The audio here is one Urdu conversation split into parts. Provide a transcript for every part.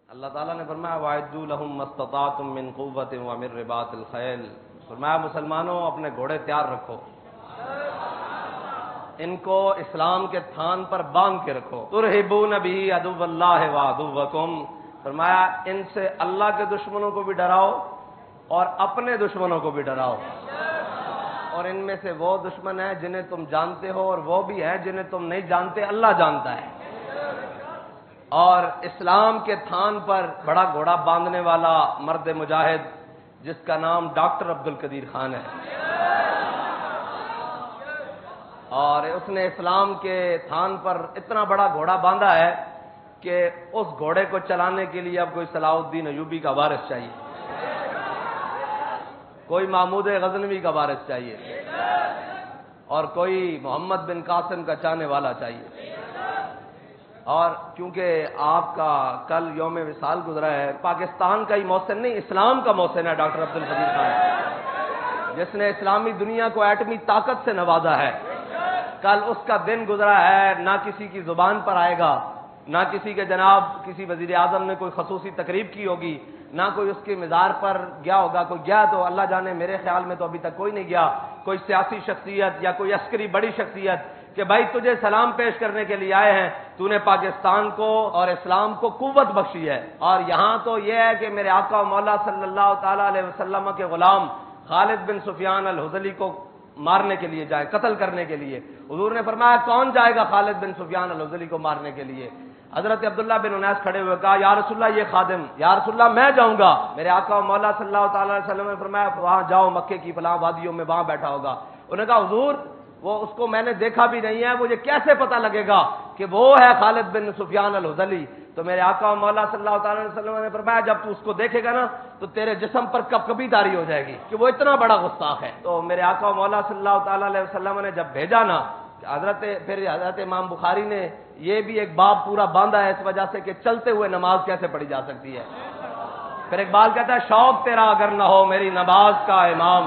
اللہ تعالیٰ نے فرمایا وَأَعِدُّوا لَهُم مَّا اسْتَطَعْتُم مِّن قُوَّةٍ وَمِن رِّبَاطِ الْخَيْلِ، فرمایا مسلمانوں اپنے گھوڑے تیار رکھو، ان کو اسلام کے تھان پر باندھ کے رکھو، تُرْہِبُونَ بِهِ عَدُوَّ اللَّهِ وَعَدُوَّكُمْ، فرمایا ان سے اللہ کے دشمنوں کو بھی ڈراؤ اور اپنے دشمنوں کو بھی ڈراؤ، اور ان میں سے وہ دشمن ہیں جنہیں تم جانتے ہو اور وہ بھی ہیں جنہیں تم نہیں جانتے، اللہ جانتا ہے۔ اور اسلام کے تھان پر بڑا گھوڑا باندھنے والا مرد مجاہد جس کا نام ڈاکٹر عبد القدیر خان ہے، اور اس نے اسلام کے تھان پر اتنا بڑا گھوڑا باندھا ہے کہ اس گھوڑے کو چلانے کے لیے اب کوئی صلاح الدین ایوبی کا وارث چاہیے، کوئی محمود غزنوی کا وارث چاہیے، اور کوئی محمد بن قاسم کا چاہنے والا چاہیے۔ اور کیونکہ آپ کا کل یوم وصال گزرا ہے، پاکستان کا ہی محسن نہیں، اسلام کا محسن ہے ڈاکٹر عبد القدیر خان، جس نے اسلامی دنیا کو ایٹمی طاقت سے نوازا ہے۔ کل اس کا دن گزرا ہے، نہ کسی کی زبان پر آئے گا، نہ کسی کے جناب کسی وزیر اعظم نے کوئی خصوصی تقریب کی ہوگی، نہ کوئی اس کے مزار پر گیا ہوگا، کوئی گیا تو اللہ جانے، میرے خیال میں تو ابھی تک کوئی نہیں گیا، کوئی سیاسی شخصیت یا کوئی عسکری بڑی شخصیت کہ بھائی تجھے سلام پیش کرنے کے لیے آئے ہیں، تو نے پاکستان کو اور اسلام کو قوت بخشی ہے۔ اور یہاں تو یہ ہے کہ میرے آقا و مولا صلی اللہ تعالی علیہ وسلم کے غلام خالد بن سفیان الحذلی کو مارنے کے لیے جائے، قتل کرنے کے لیے۔ حضور نے فرمایا کون جائے گا خالد بن سفیان الحذلی کو مارنے کے لیے؟ حضرت عبداللہ بن انیس کھڑے ہوئے کہا یا رسول اللہ یہ خادم، یا رسول اللہ میں جاؤں گا۔ میرے آقا و مولا صلی اللہ تعالی علیہ وسلم نے فرمایا وہاں جاؤ، مکے کی فلاں وادیوں میں وہاں بیٹھا ہوگا۔ انہوں نے کہا حضور وہ اس کو میں نے دیکھا بھی نہیں ہے، مجھے کیسے پتہ لگے گا کہ وہ ہے خالد بن سفیان الحذلی؟ تو میرے آقا و مولا صلی اللہ تعالی علیہ وسلم نے فرمایا جب تو اس کو دیکھے گا نا تو تیرے جسم پر کبکبی طاری ہو جائے گی کہ وہ اتنا بڑا گستاخ ہے۔ تو میرے آقا و مولا صلی اللہ تعالی علیہ وسلم نے جب بھیجا نا، حضرت امام بخاری نے یہ بھی ایک باب پورا باندھا ہے اس وجہ سے کہ چلتے ہوئے نماز کیسے پڑھی جا سکتی ہے۔ پھر اقبال کہتا ہے شوق تیرا اگر نہ ہو میری نماز کا امام،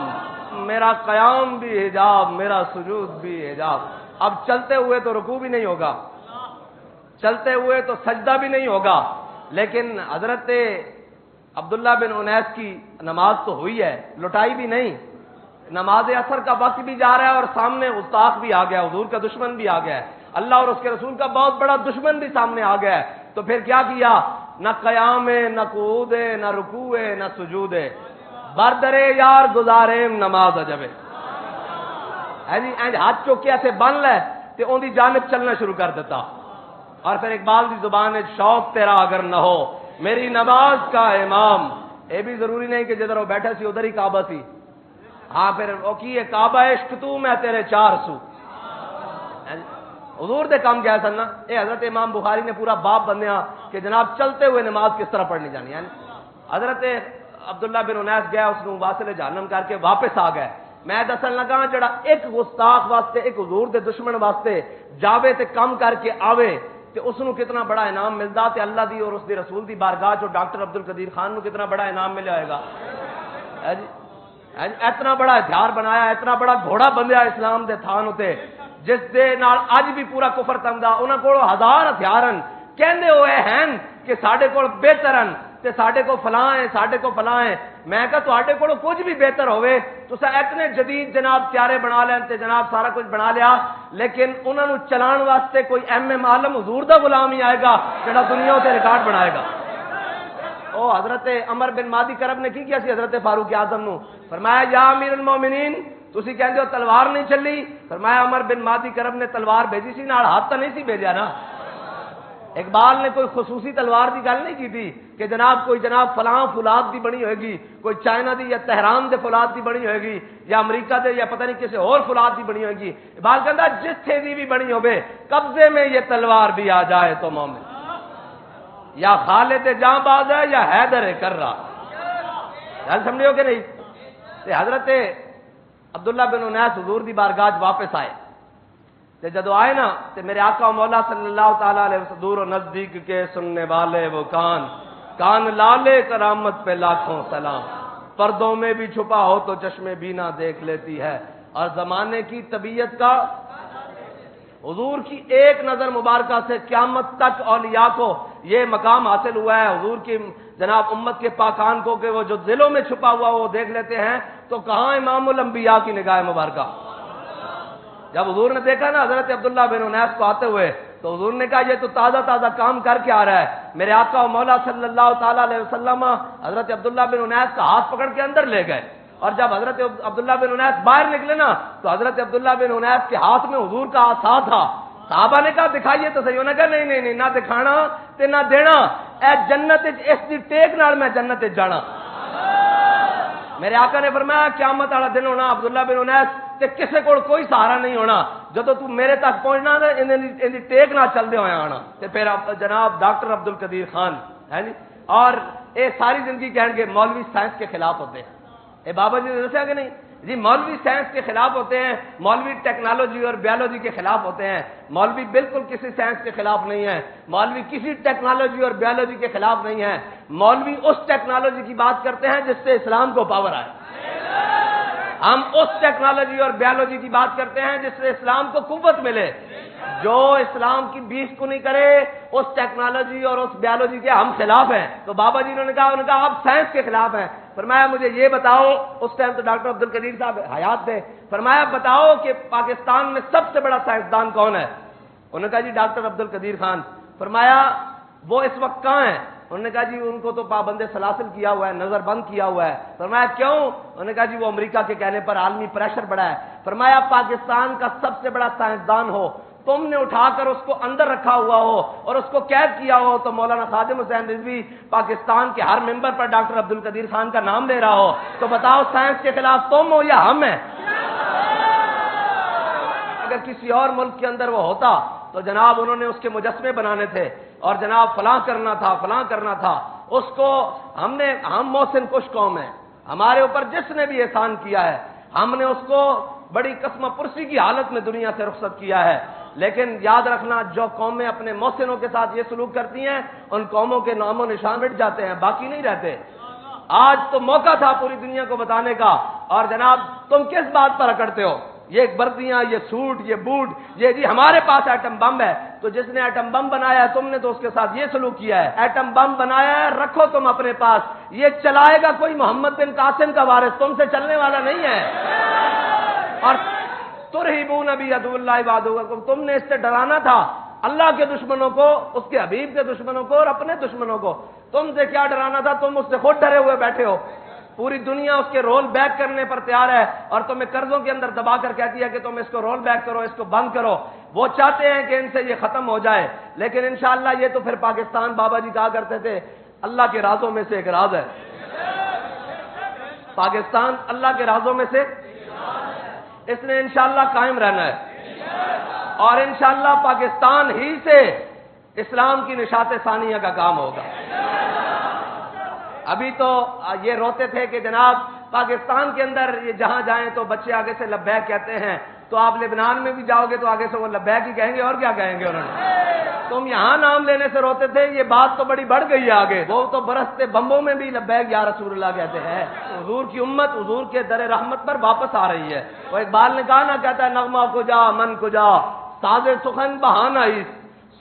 میرا قیام بھی حجاب میرا سجود بھی حجاب۔ اب چلتے ہوئے تو رکوع بھی نہیں ہوگا، چلتے ہوئے تو سجدہ بھی نہیں ہوگا، لیکن حضرت عبداللہ بن انیس کی نماز تو ہوئی ہے، لٹائی بھی نہیں۔ نماز عصر کا وقت بھی جا رہا ہے اور سامنے گستاخ بھی آ گیا، حضور کا دشمن بھی آ گیا ہے، اللہ اور اس کے رسول کا بہت بڑا دشمن بھی سامنے آ گیا ہے۔ تو پھر کیا کیا؟ نہ قیام ہے، نہ قعود ہے، نہ رکوع ہے، نہ سجود ہے، بردرے یار گزاریم نماز اجبے۔ ہاتھ چوکیا سے بن لے تے ان دی جانب چلنا شروع کر دیتا۔ اور پھر اقبال دی زبان ہے شوق تیرا اگر نہ ہو میری نماز کا امام۔ یہ بھی ضروری نہیں کہ جدھر وہ بیٹھے سی ادھر ہی کعبہ سی، ہاں پھر وہ کی ہے کعبہ عشق تو میں تیرے چار سو۔ حضور دے کام کیا سن نا، اے حضرت امام بخاری نے پورا باب بنیا کہ جناب چلتے ہوئے نماز کس طرح پڑھنی جانی۔ یعنی حضرت عبداللہ بن انیس گیا، اس نے واصل جہنم کر کے واپس آ گئے۔ میں دسن لگا جڑا ایک گستاخ واسطے، ایک حضور دے دشمن واسطے جاوے تے کم کر کے آوے تے اس نو کتنا بڑا انعام ملدا، تے اللہ دی اور اس دی رسول دی بارگاہ چ ڈاکٹر عبد القدیر خان نو کتنا بڑا انعام ملیا ہوئے گا۔ اتنا بڑا ہتھیار بنایا، اتنا بڑا گھوڑا بندیا اسلام دے تھان اتے، جس دے نال اج بھی پورا کفر تنگدا۔ انہاں کول ہزار ہتھیارن کہندے ہوئے ہیں کہ ساڈے کول بہترن تے ساڈے کو فلاں ہے، ساڈے کو فلاں ہے۔ میں کہا تواڈے کول کچھ بھی بہتر ہوئے تساں اتنے جدید جناب تیارے بنا لین تے جناب سارا کچھ بنا لیا، لیکن انہاں نو چلان واسطے کوئی ایم عالم حضور دا غلام ہی آئے گا جڑا دنیا تے ریکارڈ بنائے گا۔ او حضرت عمر بن مادی کرب نے کی کیا سی حضرت فاروق اعظم نو؟ فرمایا یا امیر المومنین تسی کہندے ہو تلوار نہیں چلی، فرمایا عمر بن مادی کرب نے تلوار بھیجی سی، نال ہاتھ تو نہیں سی بھیجا نا۔ اقبال نے کوئی خصوصی تلوار کی گل نہیں کی تھی کہ جناب کوئی جناب فلاں فولاد دی بنی ہوئے گی، کوئی چائنا دی یا تہران دے فولاد دی بنی ہوئے گی، یا امریکہ دے یا پتہ نہیں کسی اور فولاد دی بنی ہوئے گی۔ اقبال کہتا جس تھے دی بھی بنی ہوئے قبضے میں یہ تلوار بھی آ جائے تو مومن، یا خالد جاں باز ہے یا حیدر کر رہا۔ گل سمجھے ہو کہ نہیں؟ حضرت عبداللہ بن انیس حضور دی بارگاہ واپس آئے تے جدو آئے نا تے میرے آقا و مولا صلی اللہ تعالی علیہ وسلم دور و نزدیک کے سننے والے وہ کان لالے کرامت پہ لاکھوں سلام، پردوں میں بھی چھپا ہو تو چشمے بینا دیکھ لیتی ہے، اور زمانے کی طبیعت کا حضور کی ایک نظر مبارکہ سے قیامت تک اولیاء کو یہ مقام حاصل ہوا ہے حضور کی جناب امت کے پاکان کو کہ وہ جو دلوں میں چھپا ہوا وہ دیکھ لیتے ہیں، تو کہاں امام الانبیاء کی نگاہ مبارکہ؟ جب حضور نے دیکھا نا حضرت عبداللہ بن انیس کو آتے ہوئے، تو حضور نے کہا یہ تو تازہ تازہ کام کر کے آ رہا ہے، میرے آقا و مولا صلی اللہ تعالیٰ علیہ وسلم حضرت عبداللہ بن انیس کا ہاتھ پکڑ کے اندر لے گئے، اور جب حضرت عبداللہ بن انیس باہر نکلے نا تو حضرت عبداللہ بن انیس کے ہاتھ میں حضور کا عصا تھا۔ صحابہ نے کہا دکھائیے تو صحیح، انہوں نے کہا نہیں نہیں نہیں، نہ دکھانا تے نہ دینا، اے جنت اس دی ٹیک نال میں جنت جانا۔ میرے آقا نے فرمایا قیامت والا دن ہونا عبداللہ بن انیس تے کسے کو کوئی سہارا نہیں ہونا، جدو تو میرے تک پہنچنا نا ان دی ٹیک نہ چل دے ہوئے آنا۔ تے پھر جناب ڈاکٹر عبد القدیر خان ہے جی، اور یہ ساری زندگی کہیں گے مولوی سائنس کے خلاف ہوتے ہیں، اے بابا جی نے دسیا کہ نہیں جی، مولوی سائنس کے خلاف ہوتے ہیں، مولوی ٹیکنالوجی اور بیولوجی کے خلاف ہوتے ہیں۔ مولوی بالکل کسی سائنس کے خلاف نہیں ہے، مولوی کسی ٹیکنالوجی اور بیولوجی کے خلاف نہیں ہے، مولوی اس ٹیکنالوجی کی بات کرتے ہیں جس سے اسلام کو پاور آئے۔ ہم اس ٹیکنالوجی اور بیولوجی کی بات کرتے ہیں جس سے اسلام کو قوت ملے۔ جو اسلام کی بیس کو نہیں کرے اس ٹیکنالوجی اور اس بیولوجی کے ہم خلاف ہیں۔ تو بابا جی نے کہا آپ سائنس کے خلاف ہیں۔ فرمایا مجھے یہ بتاؤ، اس ٹائم تو ڈاکٹر عبد القدیر صاحب حیات تھے، فرمایا بتاؤ کہ پاکستان میں سب سے بڑا سائنسدان کون ہے؟ انہوں نے کہا جی ڈاکٹر عبد القدیر خان۔ فرمایا وہ اس وقت کہاں ہیں؟ انہوں نے کہا جی ان کو تو پابند سلاسل کیا ہوا ہے، نظر بند کیا ہوا ہے۔ فرمایا کیوں؟ انہوں نے کہا جی وہ امریکہ کے کہنے پر عالمی پریشر بڑا ہے۔ فرمایا پاکستان کا سب سے بڑا سائنسدان ہو، تم نے اٹھا کر اس کو اندر رکھا ہوا ہو اور اس کو قید کیا ہو، تو مولانا خادم حسین رضوی پاکستان کے ہر ممبر پر ڈاکٹر عبد القدیر خان کا نام لے رہا ہو، تو بتاؤ سائنس کے خلاف تم ہو یا ہم ہیں؟ اگر کسی اور ملک کے اندر وہ ہوتا تو جناب انہوں نے اس کے مجسمے بنانے تھے اور جناب فلاں کرنا تھا فلاں کرنا تھا، اس کو ہم محسن کش قوم ہیں، ہمارے اوپر جس نے بھی احسان کیا ہے ہم نے اس کو بڑی قسم پرسی کی حالت میں دنیا سے رخصت کیا ہے۔ لیکن یاد رکھنا جو قومیں اپنے محسنوں کے ساتھ یہ سلوک کرتی ہیں ان قوموں کے نام و نشان مٹ جاتے ہیں، باقی نہیں رہتے۔ آج تو موقع تھا پوری دنیا کو بتانے کا، اور جناب تم کس بات پر اکڑتے ہو؟ یہ بردیاں، یہ سوٹ، یہ بوٹ، یہ جی ہمارے پاس ایٹم بم ہے، تو جس نے ایٹم بم بنایا ہے تم نے تو اس کے ساتھ یہ سلوک کیا ہے۔ ایٹم بم بنایا ہے رکھو تم اپنے پاس، یہ چلائے گا کوئی محمد بن قاسم کا وارث، تم سے چلنے والا نہیں ہے۔ اور ترہبون بی عدو اللہ وعدوکم، تم نے اس سے ڈرانا تھا اللہ کے دشمنوں کو، اس کے حبیب کے دشمنوں کو اور اپنے دشمنوں کو۔ تم سے کیا ڈرانا تھا؟ تم اس سے خود ڈرے ہوئے بیٹھے ہو۔ پوری دنیا اس کے رول بیک کرنے پر تیار ہے اور تمہیں قرضوں کے اندر دبا کر کہتی ہے کہ تم اس کو رول بیک کرو، اس کو بند کرو۔ وہ چاہتے ہیں کہ ان سے یہ ختم ہو جائے، لیکن انشاءاللہ یہ تو پھر پاکستان، بابا جی کہا کرتے تھے اللہ کے رازوں میں سے ایک راز ہے، پاکستان اللہ کے رازوں میں سے اس نے انشاءاللہ قائم رہنا ہے، اور انشاءاللہ پاکستان ہی سے اسلام کی نشاط ثانیہ کا کام ہوگا۔ ابھی تو یہ روتے تھے کہ جناب پاکستان کے اندر یہ جہاں جائیں تو بچے آگے سے لبیک کہتے ہیں، تو آپ لبنان میں بھی جاؤ گے تو آگے سے وہ لبیک ہی کہیں گے، اور کیا کہیں گے انہوں نے۔ تم یہاں نام لینے سے روتے تھے، یہ بات تو بڑی بڑھ گئی ہے آگے، وہ تو برستے بمبوں میں بھی لبیک یا رسول اللہ کہتے ہیں۔ حضور کی امت حضور کے در رحمت پر واپس آ رہی ہے۔ وہ اقبال نے کہا نا، کہتا ہے نغمہ کجا من کجا ساز سخن بہانہ اس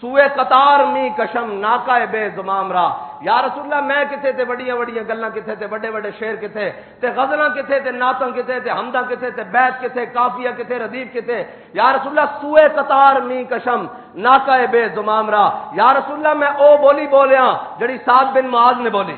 سوئے قطار می کشم ناکائے بے زمام را۔ یا رسول اللہ میں کتھے تے بڑیاں بڑیاں گلاں کتھے تے بڑے بڑے شعر کتھے تے غزلاں کتھے تے نعتاں کتھے تے حمداں کتھے تے بیت کتھے قافیہ کتھے ردیف کتھے۔ یا رسول اللہ سوئے قطار می کشم ناکائے بے زمام را۔ یا رسول اللہ میں او بولی بولیاں جڑی سعد بن معاذ نے بولی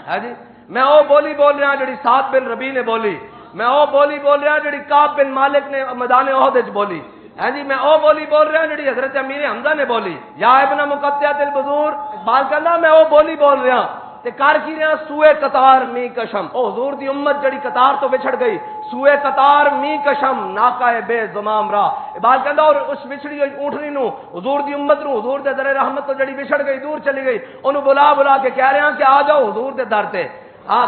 ہے جی، میں او بولی بول رہا جڑی سعد بن ربی نے بولی، میں او بولی بول رہا جڑی کعب بن مالک نے میدان احد وچ بولی ہے جی، میں او بولی بول رہا جڑی حضرت امیر حمزہ نے بولی۔ یا ابن مقطعۃ البذور اقبال کہندا میں او بولی بول رہا تے کر کی رہا سوئے قطار می کشم، او حضور دی امت جڑی قطار تو بچھڑ گئی، سوئے قطار می کشم ناکائے بے زمام را۔ اقبال کہندا اور اس بچھڑی ہوئی اونٹنی نو حضور دی امت نو حضور دے در رحمت تو جڑی بچھڑ گئی دور چلی گئی، اونوں بلا بلا کے کہہ رہے ہیں کہ آ جاؤ حضور دے در تے۔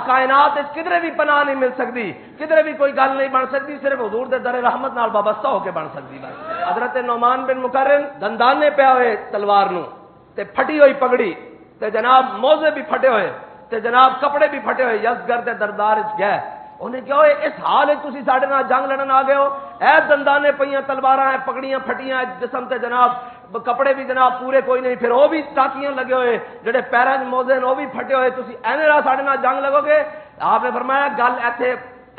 کائنات کدھر بھی پناہ نہیں مل سکتی، کدھر بھی کوئی گل نہیں بن سکتی، صرف حضور دے در رحمت نال وابستہ ہو کے بن سکتی۔ بس حضرت نعمان بن مقرن دندانے پہ ہوئے تلوار نو تے پھٹی ہوئی پگڑی تے جناب موزے بھی پھٹے ہوئے تے جناب کپڑے بھی پھٹے ہوئے، یزگرد دربار وچ گئے انہیں کیا ہوئے اس حال ہے تسی ساڑھے نہ جنگ لڑن آ گئے ہو، اے دندانے پئیاں تلواراں ہیں پکڑیاں پھٹیاں جسم تے جناب کپڑے بھی جناب پورے کوئی نہیں، پھر وہ بھی ٹاکیاں لگے ہوئے جڑے پیراں وچ موزے ہیں وہ بھی پھٹے ہوئے، تسی اینے نال ساڑھے نال جنگ لگو گے؟ آپ نے فرمایا گل ایتھے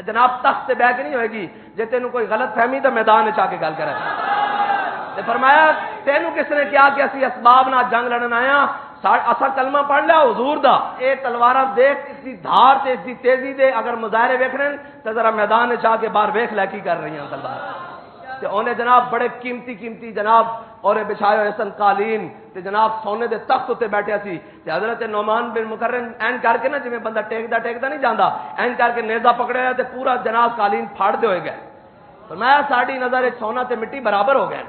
جناب تخت تے بیٹھ کے نہیں ہوئے گی، جے تینوں کوئی غلط فہمی تو میدان وچ آ کے گل کرے۔ تے فرمایا تینوں کس نے کیا کہ اسی اسباب نال جنگ لڑن آیا، اسا کلمہ پڑھ لیا حضور دا، اے تلواراں دیکھ اس دی دھار تے اس دی تیزی دے اگر مظاہرے ویکھنے تے ذرا میدان وچ آ کے باہر ویکھ لے کی کر رہی ہیں تلوار۔ تے انہیں جناب بڑے قیمتی جناب اور بچھائے ہوئے سن قالین تے جناب سونے دے تخت تے بیٹھے سی، تے حضرت نعمان بن مقرن این کر کے نا جویں بندہ ٹیکدا نہیں جاندا، این کر کے نیزہ پکڑیا تے پورا جناب قالین پھاڑ دے ہوئے گئے۔ فرمایا ساڈی نظر وچ سونا تے مٹی برابر ہو گئے۔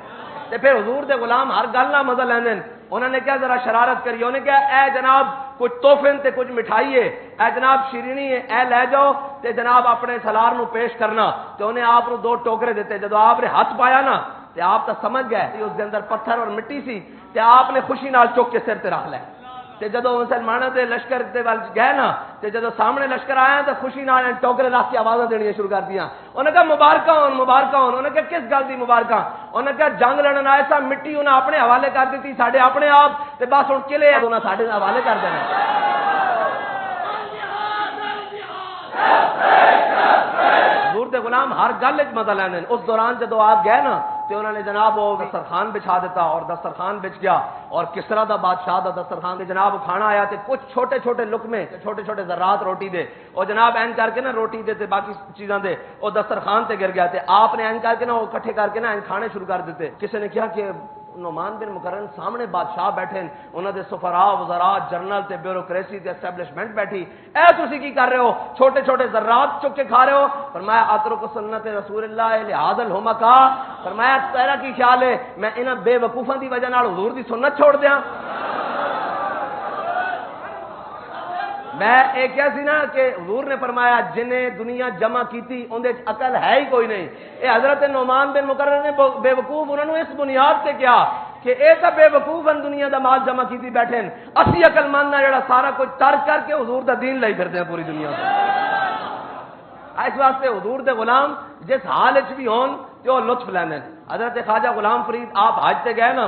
تے پھر حضور دے غلام ہر گل نہ مزہ لیندے، انہوں نے کیا ذرا شرارت کری، انہوں نے کیا اے جناب کچھ تحفے تے کچھ مٹھائی ہے، اے جناب شیرینی ہے، اے لے جاؤ تے جناب اپنے سالار نو پیش کرنا۔ تے انہیں آپ نو 2 ٹوکرے دیتے، جدو آپ نے ہاتھ پایا نا تے آپ تو سمجھ گئے اس کے اندر پتھر اور مٹی سی، تے آپ نے خوشی نال چک کے سر تے رکھ لے۔ تے جدو مسلمانوں دے لشکر دے ول گئے نا تے جدو سامنے لشکر آیا تے خوشی نال ٹوکرے رکھ کے آوازاں دینی شروع کر دیا۔ انہوں نے کہا مبارکاں ہون مبارکاں ہون۔ انہوں نے کہا کس گل دی مبارکاں؟ انہوں نے کہا جنگ لڑن آئے سا مٹی انہاں اپنے حوالے کر دیتی ساڈے اپنے آپ، تے بس ہن قلعے انہاں ساڈے حوالے کر دینا۔ حضور دے غلام ہر گل وچ مزہ لیندے۔ اس دوران جدو آپ گئے نا تے انہوں نے جناب وہ دسترخوان بچھا دیتا اور دسترخوان بچ گیا، اور کسرا دا بادشاہ دا دسترخوان دے جناب کھانا آیا تے کچھ چھوٹے چھوٹے لقمے چھوٹے چھوٹے ذرات روٹی دے، اور جناب این کر کے نا روٹی دے تے باقی چیزاں دے وہ دسترخوان تے گر گیا، تے آپ نے این کر کے نا وہ اکٹھے کر کے نا این کھانے شروع کر دیتے۔ کسی نے کہا کہ نعمان بن مقرن سامنے بادشاہ بیٹھے، انہوں دے سفراء وزراء جنرل تے بیوروکریسی تے اسٹیبلشمنٹ بیٹھی، اے تسی کی کر رہے ہو؟ چھوٹے چھوٹے ذرات چک کے کھا رہے ہو؟ فرمایا اترک سنت رسول اللہ لہذا الحمقاء، فرمایا تیرا کی خیال ہے میں انہاں بے وقوفاں دی وجہ نال حضور دی سنت چھوڑ دیاں؟ میں ایک کیا سی نا کہ حضور نے فرمایا جنہیں دنیا جمع کیتی اندے عقل ہے ہی کوئی نہیں۔ اے حضرت نعمان بن مقرن نے بے وقوف انہوں نے اس بنیاد سے کیا کہ اے تو بے وقوف ان دنیا دا مال جمع کیتی بیٹھے ہیں، اسی عقل مند ہے جڑا سارا کچھ ترک کر کے حضور دا دین لئی پھرتے ہیں پوری دنیا سے۔ اس واسطے حضور دے غلام جس حال وچ بھی ہون تے وہ لطف لیندے۔ حضرت خواجہ غلام فرید آپ حج تے گئے نا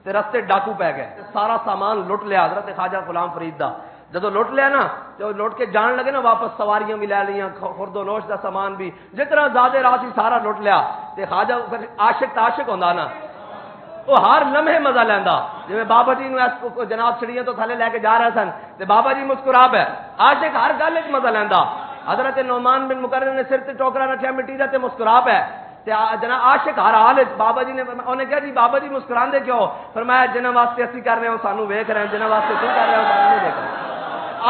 تے رستے ڈاکو پہ گئے، سارا سامان لٹ لیا حضرت خواجہ غلام فرید دا۔ جدو لٹ لیا نا تو لٹ کے جان لگے نا واپس سواریاں بھی لے لیاں، خورد و نوش دا سامان بھی جتنا زیادہ رات ہی سارا لٹ لیا۔ تے خواجہ عاشق ہوندا نا وہ ہر لمحے مزہ لیندا، جویں بابا جی نو جناب چڑیاں تو تھلے لے کے جا رہے سن تے بابا جی مسکرا پے، عاشق ہر گل وچ مزہ لیندا۔ حضرت نعمان بن مقرن نے سر تے ٹوکرا رکھیا مٹی دا تے مسکرا پے، تے جناب عاشق ہر حال وچ۔ بابا جی نے انہیں کہا جی بابا جی مسکراندے کیوں؟ فرمایا جنہاں واسطے اسی کر رہے ہو سانو ویکھ رہے ہیں، جنہاں واسطے تو کر رہے ہو سانو نہیں دیکھ رہے۔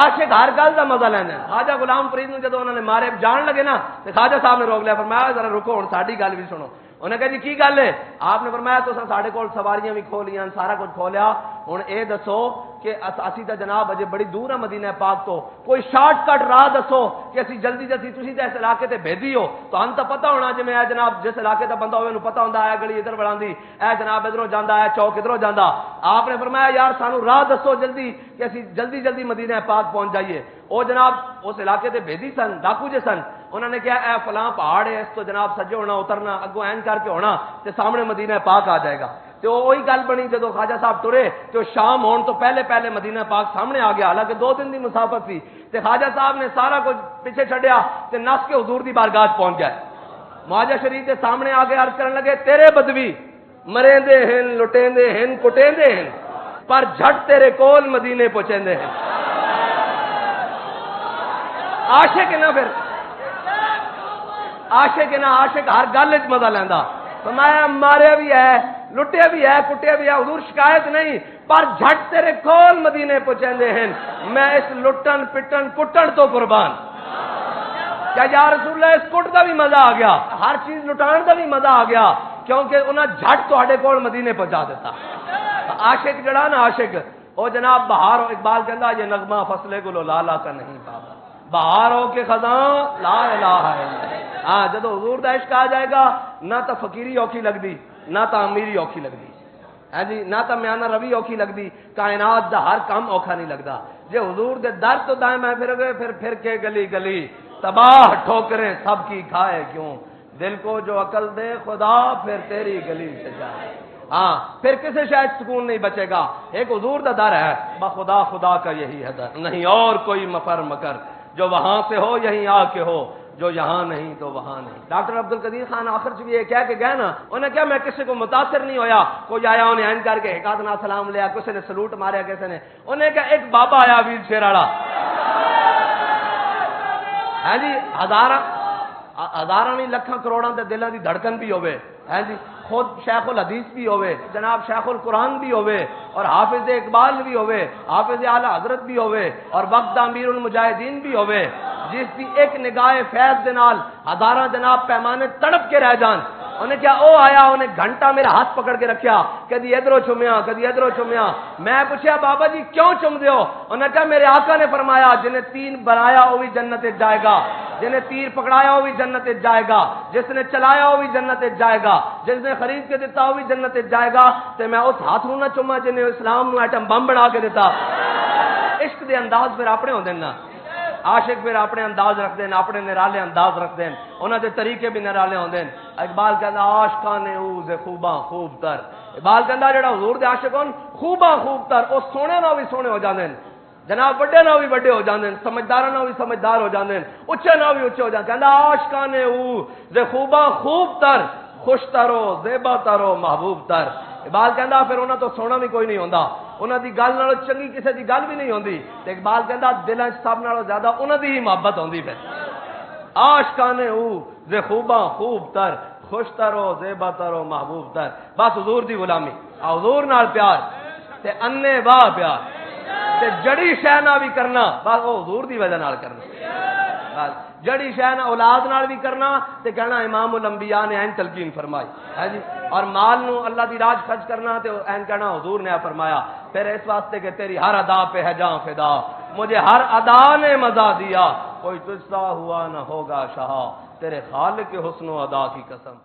عاشق ہر گل دا مزہ لینا۔ خواجہ غلام فرید نو جدو انہوں نے مارے جان لگے نا تے خواجہ صاحب نے روک لیا، فرمایا ذرا رکو ہن ساڈی گل بھی سنو۔ انہوں نے کہا جی کی گل ہے؟ آپ نے فرمایا تو ساڈے کول سواریاں بھی کھولیاں سارا کچھ کھولیا، ہن اے دسو کہ اسی تا جناب اجے بڑی دور ہے مدینہ پاک تو، کوئی شارٹ کٹ راہ دسو کہ اسی جلدی جلدی تسی تے اس علاقے تے بھیجی ہو تو ہم تو پتہ ہونا جی میں جناب جس علاقے دا بندہ ہوئے نو پتہ ہوندا ہے گلی ادھر بڑھاندی اے جناب ادھروں جاندا ہے چوک ادھروں جاندا۔ آپ نے فرمایا یار سانو راہ دسو جلدی کہ اسی جلدی جلدی مدینہ پاک پہنچ جائیے۔ وہ جناب اس علاقے تے بھیجی سن ڈاکو جے سن، انہوں نے کہا اے فلاں پہاڑ ہے اس تو جناب سجے ہونا اترنا اگوں این کر کے ہونا تے سامنے مدینہ پاک آ جائے گا۔ تو وہی گل بنی جدو خواجہ صاحب ٹرے تو شام ہون تو پہلے پہلے مدینہ پاک سامنے آ گیا، حالانکہ 2 دن دی مسافت تھی۔ تے خواجہ صاحب نے سارا کچھ پیچھے چھڈیا تے نس کے حضور دی بارگاہ پہنچ گئے۔ معاجہ شریف کے سامنے آگے عرض کرنے لگے تیرے بدوی مریندے ہیں لٹیندے ہیں کٹیندے ہیں پر جھٹ تیرے کول مدینے پہنچیندے ہیں۔ عاشق نا پھر عاشق نا عاشق ہر گل وچ مزہ لیندا۔ فرمایا ماریا بھی ہے لٹیا بھی ہے کٹیا بھی ہے حضور شکایت نہیں پر جھٹ تیرے کول مدینے پہنچیندے ہیں، میں اس لٹن پٹن کٹن تو قربان۔ کیا یا رسول اللہ اس کٹ دا بھی مزہ آ گیا، ہر چیز لٹان دا بھی مزہ آ گیا کیونکہ انہاں جھٹ تہاڈے کول مدینے پہنچا دیتا۔ عاشق جڑا نا عاشق او جناب بہار اقبال کہندا یہ نغمہ فصلے گلو لالا کا نہیں بابا، بہار ہو کے خزاں لا الہ الا اللہ۔ ہاں جدو حضور دا عشق آ جائے گا نہ تو فقیری اوکھی لگدی نہ تو امیری اوکھی لگدی، ہاں جی نہ تو میانہ روی اوکھی لگدی، کائنات دا ہر کام اوکھا نہیں لگدا۔ جے حضور دے در تو دائیں میں پھر گئے پھر کے گلی گلی تباہ ٹھوکریں سب کی کھائے کیوں، دل کو جو عقل دے خدا پھر تیری گلی سے جائے۔ ہاں پھر کسی شاید سکون نہیں بچے گا۔ ایک حضور دا در ہے، بخدا خدا کا یہی ہے در، نہیں اور کوئی مفر مکر، جو وہاں سے ہو یہیں آ کے ہو، جو یہاں نہیں تو وہاں نہیں۔ ڈاکٹر عبدالقدیر خان آخر بھی یہ کہہ کے گئے نا، انہیں کیا میں کسی کو متاثر نہیں ہویا، کوئی آیا انہیں عین کر کے حکاتنا سلام لیا، کسی نے سلوٹ ماریا، کسی نے، انہیں کہا ایک بابا آیا ویل چیئر والا، ہے جی، ہزاراں نہیں لکھاں کروڑاں تے دلاں دی دھڑکن بھی ہوئے، ہے جی، خود شیخ الحدیث بھی ہوئے، جناب شیخ القرآن بھی ہوئے، اور حافظ اقبال بھی ہوئے، حافظ اعلی حضرت بھی ہوئے، اور وقت امیر المجاہدین بھی ہوئے، جس کی ایک نگاہ فیض دے نال ہزاراں جناب پیمانے تڑپ کے رہ جان۔ انہیں کیا او آیا، انہیں گھنٹہ میرا ہاتھ پکڑ کے رکھیا، کدی ادھروں چومیا کدی ادھروں چومیا۔ میں پوچھا بابا جی کیوں چوم دیو؟ انہیں کہا میرے آقا نے فرمایا جنہیں تین بنایا وہ بھی جنت جائے گا، جنہیں تیر پکڑایا وہ بھی جنت جائے گا، جس نے چلایا وہ بھی جنت جائے گا، جس نے خرید کے دیتا وہ بھی جنت جائے گا۔ تو میں اس ہاتھ نہ چوما جنہیں اسلام نو ایٹم بم بنا کے دیتا۔ عشق دے انداز پھر اپنے ہوندے نا، عاشق پھر اپنے انداز رکھ دین، اپنے نرالے انداز رکھ دین، انہاں دے طریقے بھی نرالے ہوندے۔ اقبال کہندا عاشقاں نے او ز خوباں خوب تر، اقبال کہندا جڑا حضور دے عاشق ہون خوباں خوب تر، او سونے نال بھی سونے ہو جاندے، جناب وڈے نال بھی وڈے ہو جاندے، سمجھداراں نال بھی سمجھدار ہو جاندے، اچے نال بھی اچے ہو جاندے۔ کہندا عاشقاں نے او ز خوباں خوب تر، خوش ترو زیبا ترو محبوب تر۔ اقبال کہندا پھر انہاں تو سونا بھی کوئی نہیں ہوندا، انہاں دی گل نالوں چنگی کسے دی گل بھی نہیں ہوندی، تے اقبال کہندا دلاں وچ سب نالوں زیادہ انہاں دی ہی محبت ہوندی پھر۔ عاشقاں او ز خوباں خوب تر، خوش ترو زیبا ترو محبوب تر۔ بس حضور دی غلامی، حضور نال پیار تے انے واہ پیار تے جڑی شے نہ بھی کرنا، بس وہ حضور دی وجہ نال کرنا، بس جڑی شے نہ اولاد نال بھی کرنا تے کہنا امام الانبیاء نے این تلقین فرمائی ہے جی، اور مال نو اللہ دی راج خرچ کرنا تے این کہنا حضور نے فرمایا۔ پھر اس واسطے کہ تیری ہر ادا پہ ہے جاں فدا، مجھے ہر ادا نے مزہ دیا، کوئی تجھ سا ہوا نہ ہوگا شہا، تیرے خالق کے حسن و ادا کی قسم۔